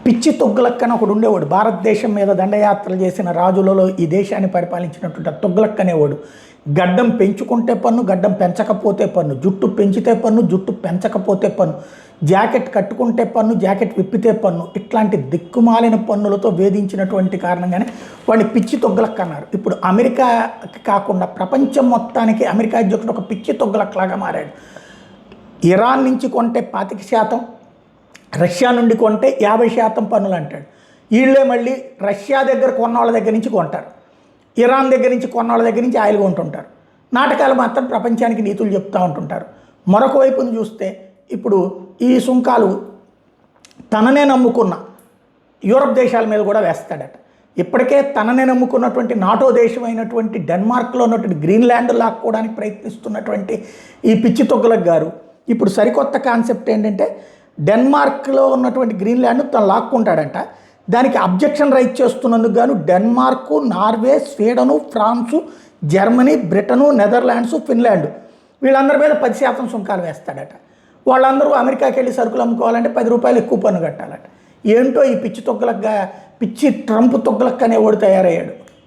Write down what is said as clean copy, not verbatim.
పిచ్చి తొగ్గులక్ అని ఒకడు ఉండేవాడు. భారతదేశం మీద దండయాత్రలు చేసిన రాజులలో ఈ దేశాన్ని పరిపాలించినటువంటి తొగ్గులక్ అనేవాడు. గడ్డం పెంచుకుంటే పన్ను, గడ్డం పెంచకపోతే పన్ను, జుట్టు పెంచితే పన్ను, జుట్టు పెంచకపోతే పన్ను, జాకెట్ కట్టుకుంటే పన్ను, జాకెట్ విప్పితే పన్ను, ఇట్లాంటి దిక్కుమాలిన పన్నులతో వేధించినటువంటి కారణంగానే వాడిని పిచ్చి తొగ్గులక్ అన్నారు. ఇప్పుడు అమెరికాకి కాకుండా ప్రపంచం మొత్తానికి అమెరికా అధ్యక్షుడు ఒక పిచ్చి తొగ్గులక్లాగా మారాడు. ఇరాన్ నుంచి కొంటే 25%, రష్యా నుండి కొంటే 50% పన్నులు అంటాడు. వీళ్ళే మళ్ళీ రష్యా దగ్గర కొన్నవాళ్ళ దగ్గర నుంచి కొంటారు, ఇరాన్ దగ్గర నుంచి కొన్నవాళ్ళ దగ్గర నుంచి ఆయిల్ కొంటుంటారు. నాటకాలు మాత్రం ప్రపంచానికి నీతులు చెప్తూ ఉంటుంటారు. మరొక వైపును చూస్తే ఇప్పుడు ఈ సుంకాలు తననే నమ్ముకున్న యూరప్ దేశాల మీద కూడా వేస్తాడట. ఇప్పటికే తననే నమ్ముకున్నటువంటి నాటో దేశమైనటువంటి డెన్మార్క్లో ఉన్నటువంటి గ్రీన్లాండ్ లాక్కోవడానికి ప్రయత్నిస్తున్నటువంటి ఈ పిచ్చి తొగ్గులక్ గారు ఇప్పుడు సరికొత్త కాన్సెప్ట్ ఏంటంటే, డెన్మార్క్లో ఉన్నటువంటి గ్రీన్లాండ్ తను లాక్కుంటాడంట. దానికి అబ్జెక్షన్ రైజ్ చేస్తున్నందుకు గాను Denmark, Norway, Sweden, France, Germany, Britain, Netherlands, Finland వీళ్ళందరి మీద 10% సుంకాలు వేస్తాడట. వాళ్ళందరూ అమెరికాకి వెళ్ళి సరుకులు అమ్ముకోవాలంటే ₹10 ఎక్కువ పన్ను కట్టాలట. ఏంటో ఈ పిచ్చి తొగ్గులక్గా, పిచ్చి ట్రంప్ తొగ్గులక్ అనేవాడు తయారయ్యాడు.